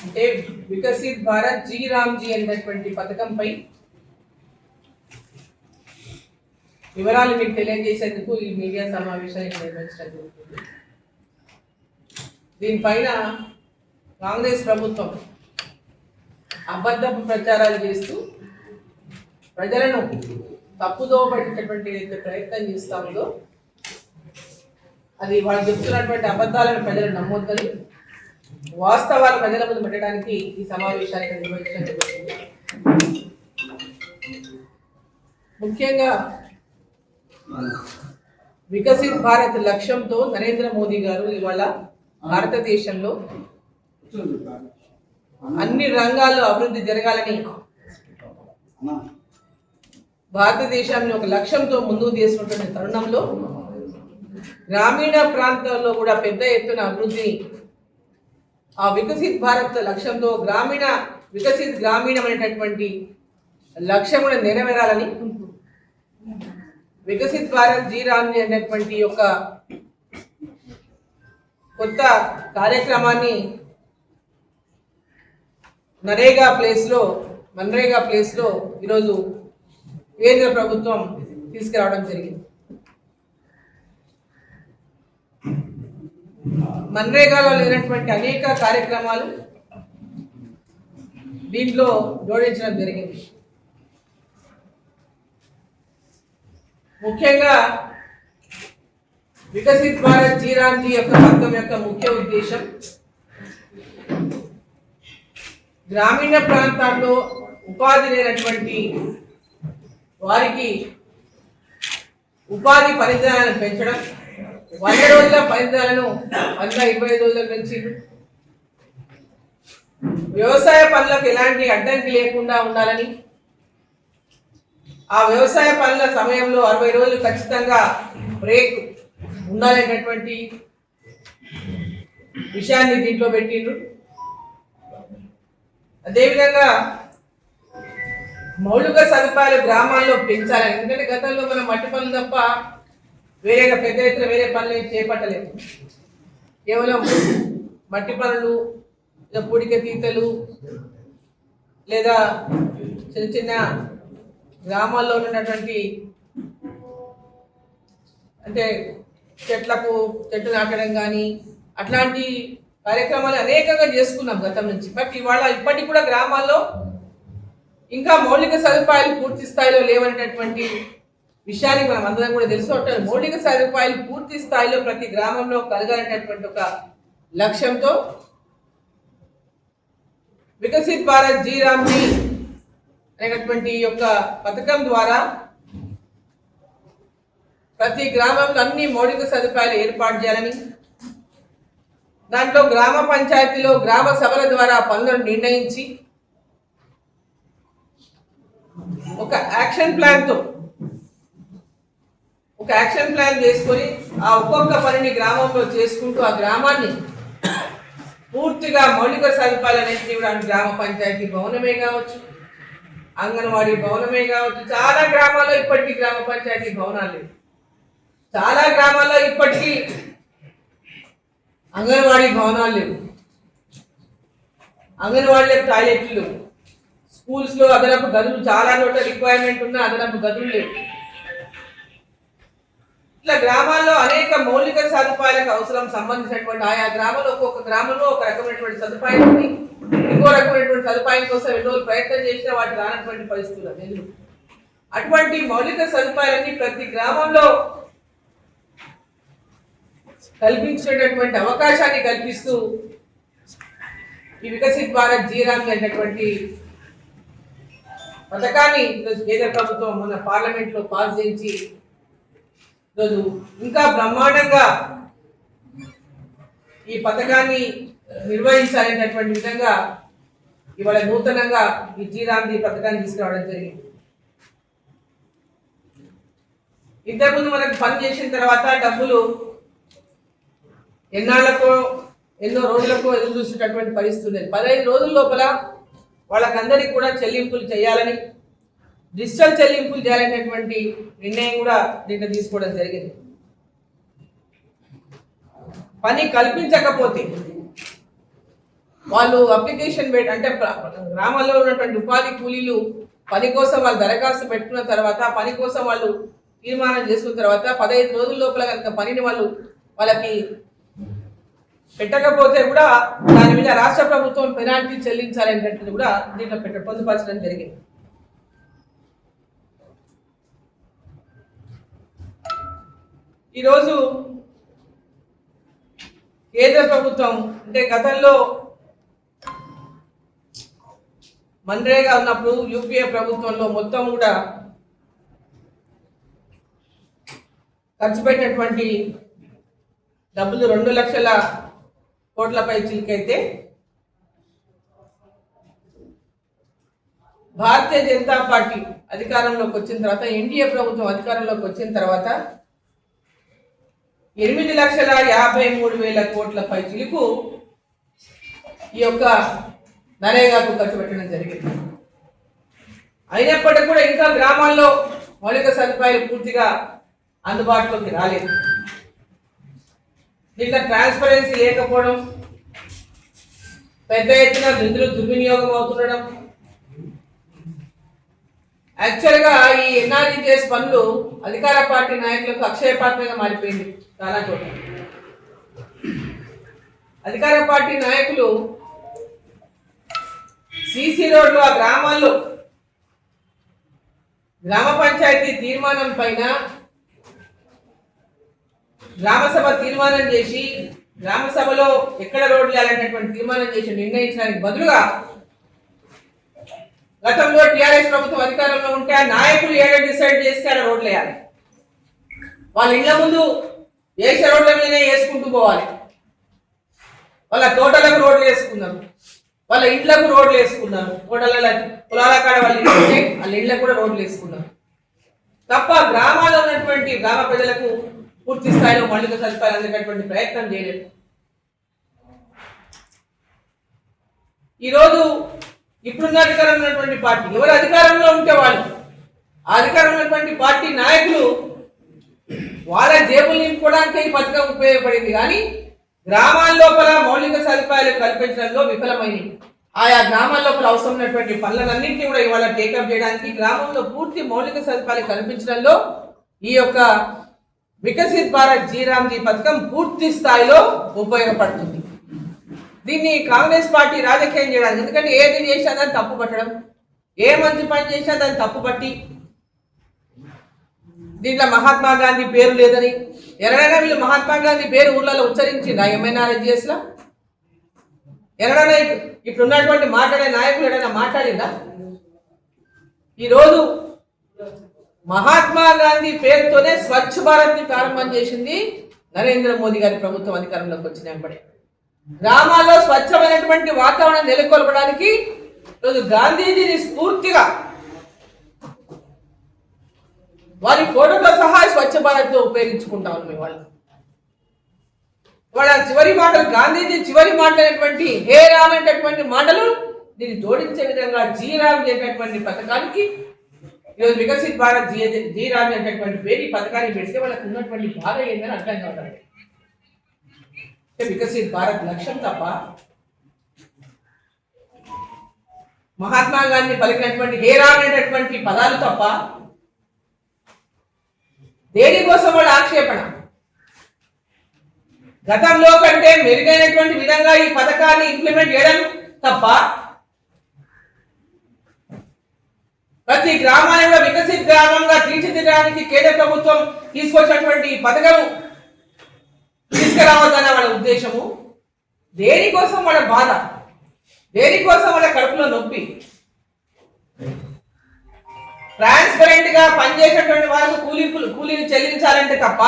అంటే వికసిత్ భారత్ జీ రామ్జీ అనేటువంటి పథకంపై వివరాలు మీకు తెలియజేసేందుకు ఈ మీడియా సమావేశాన్ని నిర్వహించడం జరుగుతుంది. దీనిపైన కాంగ్రెస్ ప్రభుత్వం అబద్ధపు ప్రచారాలు చేస్తూ ప్రజలను తప్పుదో పట్టేటటువంటి ప్రయత్నం చేస్తూ ఉందో అది వాళ్ళు చెప్తున్నటువంటి అబద్ధాలను ప్రజలు నమ్మొద్దని వాస్తవాలు ప్రజల ముందు పెట్టడానికి ఈ సమావేశాన్ని నిర్వహించడం జరుగుతుంది. ముఖ్యంగా వికసిత్ భారత్ లక్ష్యంతో నరేంద్ర మోదీ గారు ఇవాళ భారతదేశంలో అన్ని రంగాల్లో అభివృద్ధి జరగాలని భారతదేశాన్ని ఒక లక్ష్యంతో ముందుకు తీసుకుంటున్న తరుణంలో గ్రామీణ ప్రాంతాల్లో కూడా పెద్ద ఎత్తున అభివృద్ధిని ఆ వికసిత్ భారత్ లక్ష్యంతో వికసిత్ గ్రామీణం అనేటటువంటి లక్ష్యం కూడా నెరవేరాలని వికసిత్ భారత్ జీ రామ్జీ అనేటువంటి యొక్క కొత్త కార్యక్రమాన్ని మన్రేగా ప్లేస్లో ఈరోజు కేంద్ర ప్రభుత్వం తీసుకురావడం జరిగింది. మన్రేగాలో లేనటువంటి అనేక కార్యక్రమాలు దీంట్లో జోడించడం జరిగింది. ముఖ్యంగా వికసిత్ భారత్ జీ రామ్జీ యొక్క పథకం యొక్క ముఖ్య ఉద్దేశం గ్రామీణ ప్రాంతాల్లో ఉపాధి లేనటువంటి వారికి ఉపాధి పరిధిలను పెంచడం, 100 రోజుల పరిధిలను 125 రోజులకు పెంచింది. వ్యవసాయ పనులకు ఎలాంటి అడ్డంకి లేకుండా ఉండాలని, ఆ వ్యవసాయ పనుల సమయంలో 60 రోజులు ఖచ్చితంగా బ్రేక్ ఉండాలనేటటువంటి విషయాన్ని దీంట్లో పెట్టిండ్రు. అదేవిధంగా మౌలిక సదుపాయాలు గ్రామాల్లో పెంచాలని, ఎందుకంటే గతంలో మనం మట్టి పనులు తప్ప వేరేగా పెద్ద ఎత్తున వేరే పనులు చేపట్టలేదు. కేవలం మట్టి పనులు, పూడిక తీతలు, లేదా చిన్న చిన్న గ్రామాల్లో ఉన్నటువంటి అంటే చెట్లు నాటడం కానీ అట్లాంటి కార్యక్రమాలు అనేకంగా చేసుకున్నాం గతం నుంచి. బట్ ఇప్పటికి కూడా గ్రామాల్లో ఇంకా మౌలిక సదుపాయాలు పూర్తి స్థాయిలో లేవనేటటువంటి విషయాన్ని మనం అందరం కూడా తెలుసు. మౌలిక సదుపాయాలు పూర్తి స్థాయిలో ప్రతి గ్రామంలో కలగాలనేటటువంటి ఒక లక్ష్యంతో వికసిత్ భారత్ జీ రామ్జీ అనేటటువంటి యొక్క పథకం ద్వారా ప్రతి గ్రామంలో అన్ని మౌలిక సదుపాయాలు ఏర్పాటు చేయాలని, దాంట్లో గ్రామ పంచాయతీలో గ్రామ సభల ద్వారా పనులను నిర్ణయించి ఒక యాక్షన్ ప్లాన్ చేసుకొని ఆ ఒక్కొక్క పనిని గ్రామంలో చేసుకుంటూ ఆ గ్రామాన్ని పూర్తిగా మౌలిక సదుపాయాలు అనేది ఇవ్వడానికి గ్రామ పంచాయతీ భవనమే కావచ్చు, అంగన్వాడీ భవనమే కావచ్చు. చాలా గ్రామాల్లో ఇప్పటికీ గ్రామ పంచాయతీ భవనాలు లేవు. చాలా గ్రామాల్లో ఇప్పటికీ అంగన్వాడీ భవనాలు లేవు, అంగన్వాడీలకు టాయిలెట్లు లేవు, స్కూల్స్లో అదనపు గదులు చాలా చోట్ల రిక్వైర్మెంట్ ఉన్న అదనపు గదులు లేవు. ఇట్లా గ్రామాల్లో అనేక మౌలిక సదుపాయాలకు అవసరం సంబంధించినటువంటి ఆయా గ్రామంలో ఒక్కొక్క గ్రామంలో ఒక రకమైనటువంటి సదుపాయం ఉంది. ఇంకో రకమైనటువంటి సదుపాయం కోసం ఎన్నో ప్రయత్నం చేసినా వాటి రానటువంటి పరిస్థితులు ఎందుకు. అటువంటి మౌలిక సదుపాయాలన్నీ ప్రతి గ్రామంలో కల్పించేటటువంటి అవకాశాన్ని కల్పిస్తూ ఈ వికసిత్ భారత్ జీ రామ్జీ అనేటువంటి పథకాన్ని ఈరోజు కేంద్ర ప్రభుత్వం మన పార్లమెంట్లో పాస్ చేయించి ఈరోజు ఇంకా బ్రహ్మాండంగా ఈ పథకాన్ని నిర్వహించాలనేటటువంటి విధంగా ఇవాళ నూతనంగా ఈ జీ రామ్జీ పథకాన్ని తీసుకురావడం జరిగింది. ఇంతకుముందు మనకు పని చేసిన తర్వాత డబ్బులు ఎన్నాళ్లకో ఎన్నో రోజులకో ఎదురు చూసేటటువంటి పరిస్థితి ఉండేది. 15 రోజుల లోపల వాళ్ళకందరికీ కూడా చెల్లింపులు చేయాలని, డిజిటల్ చెల్లింపులు చేయాలనేటువంటి నిర్ణయం కూడా దీంట్లో తీసుకోవడం జరిగింది. పని కల్పించకపోతే వాళ్ళు అప్లికేషన్ అంటే గ్రామాల్లో ఉన్నటువంటి ఉపాధి కూలీలు పని కోసం వాళ్ళు దరఖాస్తు పెట్టుకున్న తర్వాత పని కోసం వాళ్ళు తీర్మానం చేసుకున్న తర్వాత 15 రోజుల లోపల కనుక పనిని వాళ్ళకి పెట్టకపోతే కూడా దాని మీద రాష్ట్ర ప్రభుత్వం పెనాల్టీ చెల్లించాలనేటువంటిది కూడా దీంట్లో పొందుపరచడం జరిగింది. ఈరోజు కేంద్ర ప్రభుత్వం అంటే గతంలో మన్రేగా ఉన్నప్పుడు యూపీఏ ప్రభుత్వంలో మొత్తం కూడా ఖర్చు పెట్టినటువంటి డబ్బులు 2 లక్షల కోట్లపై చిలికైతే భారతీయ జనతా పార్టీ అధికారంలోకి వచ్చిన తర్వాత ఎన్డీఏ ప్రభుత్వం అధికారంలోకి వచ్చిన తర్వాత 8,53,000 కోట్లపై చిలుకు ఈ యొక్క నరేగాకు ఖర్చు పెట్టడం జరిగింది. అయినప్పటికీ కూడా ఇంకా గ్రామాల్లో మౌలిక సదుపాయాలు పూర్తిగా అందుబాటులోకి రాలేదు. దీంట్లో ట్రాన్స్పరెన్సీ లేకపోవడం, పెద్ద ఎత్తున నిధులు దుర్వినియోగం అవుతుండడం, యాక్చువల్గా ఈ ఎన్ఆర్జీఎస్ పనులు అధికార పార్టీ నాయకులకు అక్షయపాత్రగా మారిపోయింది. చాలా చోట్ల అధికార పార్టీ నాయకులు సీసీ రోడ్లు ఆ గ్రామాల్లో గ్రామ పంచాయతీ తీర్మానం పైన గ్రామసభ తీర్మానం చేసి గ్రామసభలో ఎక్కడ రోడ్లు వేయాలనేటువంటి తీర్మానం చేసి నిర్ణయించడానికి బదులుగా గతంలో టీఆర్ఎస్ ప్రభుత్వం అధికారంలో ఉంటే ఆ నాయకులు ఏదో డిసైడ్ చేస్తే అక్కడ రోడ్లు వేయాలి. వాళ్ళ ఇళ్ల ముందు వేసే రోడ్ల మీదనే వేసుకుంటూ పోవాలి. వాళ్ళ తోటలకు రోడ్లు వేసుకున్నారు, వాళ్ళ ఇండ్లకు రోడ్లు వేసుకున్నారు, తోటల పొలాల కాడ వాళ్ళ ఇళ్ళకు కూడా రోడ్లు వేసుకున్నారు తప్ప గ్రామాల్లో ఉన్నటువంటి గ్రామ ప్రజలకు పూర్తి స్థాయిలో మౌలిక సదుపాయాలు అందేటటువంటి ప్రయత్నం చేయలేదు. ఈరోజు ఇప్పుడున్న అధికారంలో ఉన్నటువంటి పార్టీ ఎవరు అధికారంలో ఉంటే వాళ్ళు ఆ అధికారంలో ఉన్నటువంటి పార్టీ నాయకులు వాళ్ళ జేబులు నింపుకోవడానికి ఈ పథకం ఉపయోగపడింది కానీ గ్రామాల లోపల మౌలిక సదుపాయాలు కల్పించడంలో విఫలమైంది. ఆయా గ్రామాల లోపల అవసరం ఉన్నటువంటి పనులన్నింటినీ కూడా ఇవాళ టేకప్ చేయడానికి గ్రామంలో పూర్తి మౌలిక సదుపాయాలు కల్పించడంలో ఈ యొక్క వికసిత్ భారత్ జీరామ్జీ పథకం పూర్తి స్థాయిలో ఉపయోగపడుతుంది. దీన్ని కాంగ్రెస్ పార్టీ రాజకీయం చేయడానికి, ఎందుకంటే ఏది చేసినా దాన్ని తప్పు పట్టడం, ఏ మంచి పని చేసినా దాన్ని తప్పు పట్టి దీంట్లో మహాత్మా గాంధీ పేరు లేదని ఎవరైనా వీళ్ళు మహాత్మా గాంధీ పేరు ఊళ్ళలో ఉచ్చరించిందా ఎంఎన్ఆర్ఎస్జిఎస్లో? ఎవరైనా ఇప్పుడు ఉన్నటువంటి మాట్లాడే నాయకులు ఎవరైనా మాట్లాడిందా? ఈరోజు మహాత్మా గాంధీ పేరుతోనే స్వచ్ఛ భారత్ ని ప్రారంభం చేసింది నరేంద్ర మోదీ గారి ప్రభుత్వం అధికారంలోకి వచ్చినప్పుడే. గ్రామాల్లో స్వచ్ఛమైనటువంటి వాతావరణం నెలకొల్పడానికి ఈరోజు గాంధీజీని స్ఫూర్తిగా వారి ఫోటోతో సహా స్వచ్ఛ భారత్ లో ఉపయోగించుకుంటాం మేము వాళ్ళు. వాళ్ళ చివరి మాటలు గాంధీజీ చివరి మాట్లాడినటువంటి హే రామ్ అనేటటువంటి మాటలు దీన్ని జోడించే విధంగా జీరామ్ చేసేటువంటి పథకానికి ఈరోజు వికసిత్ భారత్ జీరామ్ అనేటటువంటి పేరు ఈ పథకాన్ని పెడితే వాళ్ళకు ఉన్నటువంటి బాధ ఏందని అర్థం కావాలి. వికసిత్ భారత్ లక్ష్యం తప్ప మహాత్మా గాంధీ పలికినటువంటి హే రామ్ అనేటటువంటి పదాలు తప్ప దేనికోసం వాళ్ళ ఆక్షేపణ? గతంలో కంటే మెరుగైనటువంటి విధంగా ఈ పథకాన్ని ఇంప్లిమెంట్ చేయడం తప్ప ప్రతి గ్రామాన్ని వికసిత్ గ్రామంగా తీర్చిదిద్దడానికి కేంద్ర ప్రభుత్వం తీసుకొచ్చినటువంటి పథకం తీసుకురావద్దన్న వాళ్ళ ఉద్దేశము. దేనికోసం వాళ్ళ బాధ, దేనికోసం వాళ్ళ కడుపులో నొప్పి? ట్రాన్స్పరెంట్ గా పనిచేసేటువంటి వాళ్ళకు కూలీని చెల్లించాలంటే తప్ప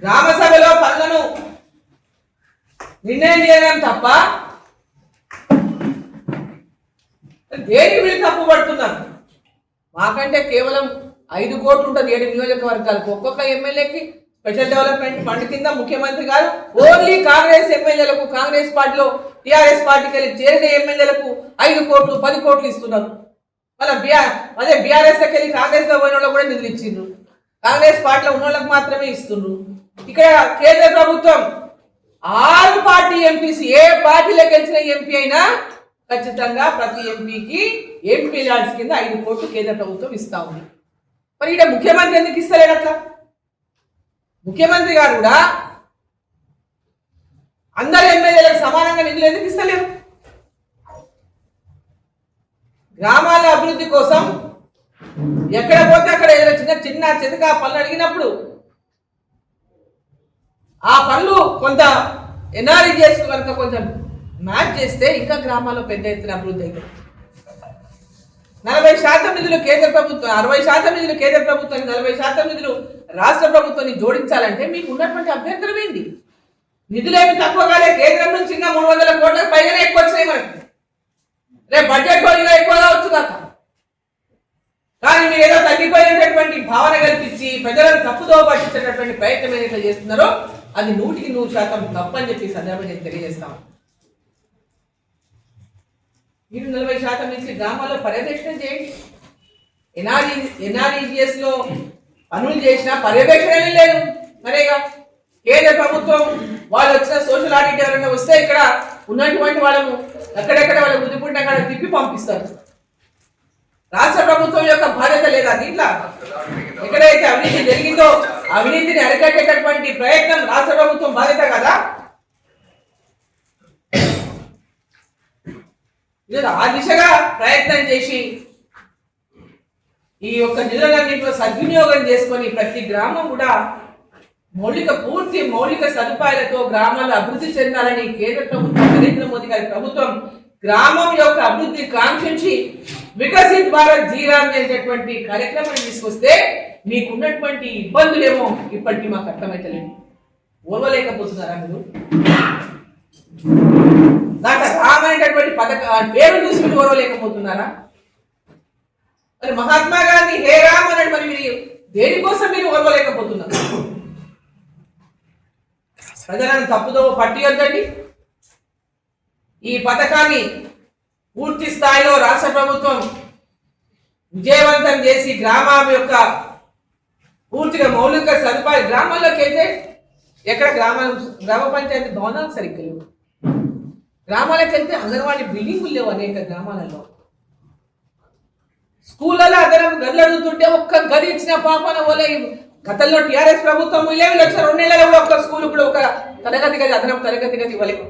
గ్రామ సభలో పనులను నిర్ణయం చేయడం తప్ప దేనికి మీరు తప్పు పడుతున్నారు? మాకంటే కేవలం 5 కోట్లు ఉంటుంది 7 నియోజకవర్గాలకు. ఒక్కొక్క ఎమ్మెల్యేకి స్పెషల్ డెవలప్మెంట్ ఫండ్ కింద ముఖ్యమంత్రి గారు ఓన్లీ కాంగ్రెస్ ఎమ్మెల్యేలకు, కాంగ్రెస్ పార్టీలో టీఆర్ఎస్ పార్టీకి వెళ్ళి చేరిన ఎమ్మెల్యేలకు 5 కోట్లు 10 కోట్లు ఇస్తున్నారు. అదే బీఆర్ఎస్ వెళ్ళి కాంగ్రెస్ లో పోయిన వాళ్ళకు కూడా నిధులు ఇచ్చిండ్రు. కాంగ్రెస్ పార్టీలో ఉన్న వాళ్ళకి మాత్రమే ఇస్తున్నారు. ఇక్కడ కేంద్ర ప్రభుత్వం 6 పార్టీ ఎంపీస్ ఏ పార్టీలో గెలిచిన ఎంపీ అయినా ఖచ్చితంగా ప్రతి ఎంపీకి ఎంపీ ల్యాడ్స్ కింద 5 కోట్లు కేంద్ర ప్రభుత్వం ఇస్తా ఉంది. మరి ఇక్కడ ముఖ్యమంత్రి ఎందుకు ఇస్తలేడు అట్లా? ముఖ్యమంత్రి గారు కూడా అందరు ఎమ్మెల్యేలకు సమానంగా నిధులు ఎందుకు ఇస్తలేరు? గ్రామాల అభివృద్ధి కోసం ఎక్కడ పోతే అక్కడ ఏదైనా చిన్న చిన్న చితక పనులు అడిగినప్పుడు ఆ పనులు కొంత ఎన్ఆర్ఈజీఎస్ కనుక కొంచెం మ్యాచ్ చేస్తే ఇంకా గ్రామాల్లో పెద్ద ఎత్తున అభివృద్ధి అవుతుంది. 40% నిధులు కేంద్ర ప్రభుత్వం, 60% నిధులు కేంద్ర ప్రభుత్వానికి, 40% నిధులు రాష్ట్ర ప్రభుత్వాన్ని జోడించాలంటే మీకు ఉన్నటువంటి అభ్యంతరం ఏంటి? నిధులేమి తక్కువ కాలే, కేంద్రం నుంచి ఇంకా 300 కోట్లకు పైగానే ఎక్కువ వచ్చినాయి మనకి. రేపు బడ్జెట్ ఇంకా ఎక్కువగా వచ్చు కాక, కానీ మీరు ఏదో తగ్గిపోయినటువంటి భావన కల్పించి ప్రజలను తప్పుదో పట్టించేటటువంటి ప్రయత్నం ఏదైతే చేస్తున్నారో అది 100% తప్పని చెప్పి సందర్భంగా నేను తెలియజేస్తాను. మీరు 40% నుంచి గ్రామాల్లో పర్యవేక్షణ చేయండి. ఎన్ఆర్ఈజీఎస్ లో పనులు చేసినా పర్యవేక్షణ లేదు. మరేగా కేంద్ర ప్రభుత్వం వాళ్ళు వచ్చిన సోషల్ ఆడిట్ ఎవరైనా వస్తే ఇక్కడ ఉన్నటువంటి వాళ్ళను ఎక్కడెక్కడ వాళ్ళ బుద్ధిపుంటే అక్కడ తిప్పి పంపిస్తారు. రాష్ట్ర ప్రభుత్వం యొక్క బాధ్యత లేదా దీంట్లో? ఎక్కడైతే అవినీతి జరిగిందో అవినీతిని అరికట్టేటటువంటి ప్రయత్నం రాష్ట్ర ప్రభుత్వం బాధ్యత కదా. ఆ దిశగా ప్రయత్నం చేసి ఈ యొక్క నిధులన్నింటిలో సద్వినియోగం చేసుకొని ప్రతి గ్రామం కూడా పూర్తి మౌలిక సదుపాయాలతో గ్రామాలు అభివృద్ధి చెందాలని కేంద్ర ప్రభుత్వం, నరేంద్ర మోదీ గారి ప్రభుత్వం గ్రామం యొక్క అభివృద్ధి కాంక్షించి వికసిత్ భారత్ జీరామ్ అనేటటువంటి కార్యక్రమాన్ని తీసుకొస్తే మీకున్నటువంటి ఇబ్బందులేమో ఇప్పటికీ మాకు అర్థమైతలేదు. ఓర్వలేకపోతున్నారా మీరు? దాంట్లో రామ్ అనేటటువంటి పేరు చూసి మీరు ఓర్వలేకపోతున్నారా? మరి మహాత్మా గాంధీ హే రామ్ అన్నాడు, మరి మీరు దేనికోసం మీరు ఓర్వలేకపోతున్నారు? ప్రజలను తప్పుదో పట్టియొద్దండి. ఈ పథకాన్ని పూర్తి స్థాయిలో రాష్ట్ర ప్రభుత్వం విజయవంతం చేసి గ్రామం యొక్క పూర్తిగా మౌలిక సదుపాయాలు గ్రామాల్లోకి అయితే ఎక్కడ గ్రామ పంచాయతీ భవనాలు సరిగ్గా లేవు. గ్రామాలకు వెళ్తే అంగన్వాడీ బిల్డింగులు లేవు అనేక గ్రామాలలో. స్కూళ్ళలో అదనం గదులు అడుగుతుంటే ఒక్క గది ఇచ్చిన పాపన ఓలే. గతంలో టీఆర్ఎస్ ప్రభుత్వం ఇలేవి లక్షల 2 నెలలు కూడా ఒక్క స్కూల్ కూడా ఒక తరగతి గది అదనపు తరగతి గది ఇవ్వలేదు.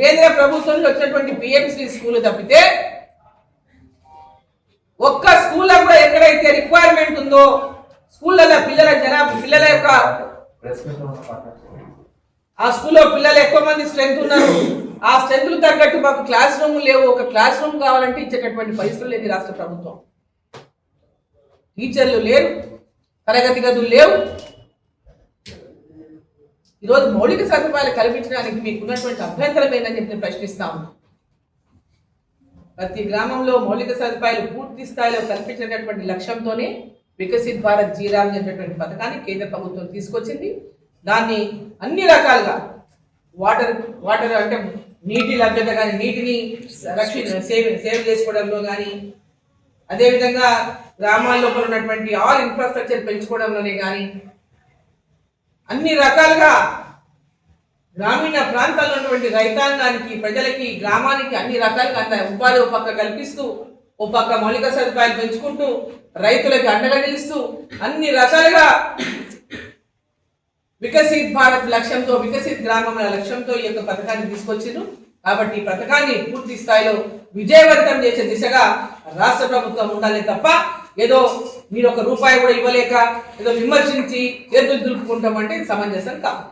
కేంద్ర ప్రభుత్వంలో వచ్చినటువంటి పిఎంసి స్కూల్ తప్పితే ఒక్క స్కూల్లో కూడా ఎక్కడైతే రిక్వైర్మెంట్ ఉందో స్కూళ్ళలో పిల్లల యొక్క ఆ స్కూల్లో పిల్లలు ఎక్కువ మంది స్ట్రెంత్ ఉన్నారు. ఆ స్ట్రెంత్ తగ్గట్టు మాకు క్లాస్ రూమ్ లేవు. ఒక క్లాస్ రూమ్ కావాలంటే ఇచ్చేటటువంటి పరిస్థితులు లేదు రాష్ట్ర ప్రభుత్వం. టీచర్లు లేరు, తరగతి గదులు లేవు. ఈరోజు మౌలిక సదుపాయాలు కల్పించడానికి మీకు ఉన్నటువంటి అభ్యంతరం ఏందని చెప్పి ప్రశ్నిస్తాము. ప్రతి గ్రామంలో మౌలిక సదుపాయాలు పూర్తి స్థాయిలో కల్పించేటటువంటి లక్ష్యంతోనే వికసిత్ భారత్ జీరామ్ అనేటటువంటి పథకాన్ని కేంద్ర ప్రభుత్వం తీసుకొచ్చింది. దాన్ని అన్ని రకాలుగా వాటర్ అంటే నీటి లభ్యత కానీ, నీటిని సేవ్ చేసుకోవడంలో కానీ, అదేవిధంగా గ్రామాల్లో ఉన్నటువంటి ఆల్ ఇన్ఫ్రాస్ట్రక్చర్ పెంచుకోవడంలోనే కానీ అన్ని రకాలుగా గ్రామీణ ప్రాంతాల్లో ఉన్నటువంటి రైతాంగానికి, ప్రజలకి, గ్రామానికి అన్ని రకాలుగా అంత ఉపాధి ఒక పక్క కల్పిస్తూ, ఒక పక్క మౌలిక సదుపాయాలు పెంచుకుంటూ, రైతులకి అండగా నిలుస్తూ అన్ని రకాలుగా వికసిత్ భారత్ లక్ష్యంతో, వికసిత్ గ్రామం లక్ష్యంతో ఈ యొక్క పథకాన్ని తీసుకొచ్చిండ్రు. కాబట్టి ఈ పథకాన్ని పూర్తి స్థాయిలో విజయవంతం చేసే దిశగా రాష్ట్ర ప్రభుత్వం ఉండాలి తప్ప ఏదో మీరు 1 రూపాయి కూడా ఇవ్వలేక ఏదో విమర్శించి చేతులు దులుపుకుంటామంటే సమంజసం కాదు.